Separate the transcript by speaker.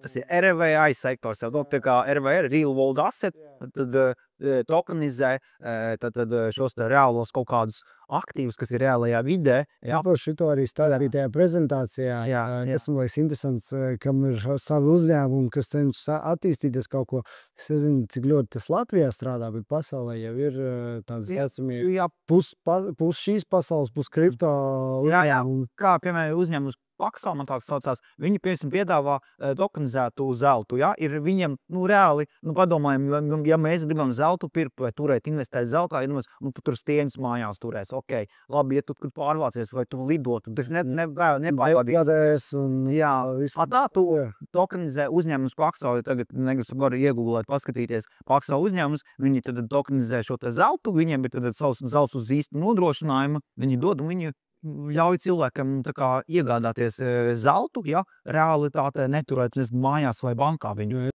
Speaker 1: Tas ir RVI sektors, jau tā kā RVR, Real World Asset, tad tokenizē šos te reālos kaut kādus aktīvus, kas ir reālajā vidē.
Speaker 2: Jā, par šito arī stādīja tajā prezentācijā. Esmu liekas interesants, kam ir savi uzņēmumi, kas cenšas attīstīties kaut ko. Es nezinu, cik ļoti tas Latvijā strādā, bet pasaulē jau ir tādas saucamie pus šīs pasaules, pus kripto uzņēmumi.
Speaker 1: Kā, piemēram, uzņēmums Paxo, man tāds saucās, viņi, piemēram, piedāvā tokenizētu zeltu, ja? Ir viņiem, reāli, padomājam, ja mēs gribam zeltu pirkt vai turēt, investēt zeltā, tu tur stieņus mājās turēs, ok, labi, ja tu pārvācies vai tu lidotu, tas
Speaker 2: nebaidīs.
Speaker 1: Tā tu tokenizē uzņēmums Paxo, tagad negribu iegūlēt, paskatīties Paxo uzņēmums, viņi tad tokenizē šo te zeltu, viņiem ir tad savs zelts uz īstu nodrošinājumu, viņi dod un viņi ļauj cilvēkam tā kā iegādāties zeltu, ja realitātē neturēt mājās vai bankā viņu.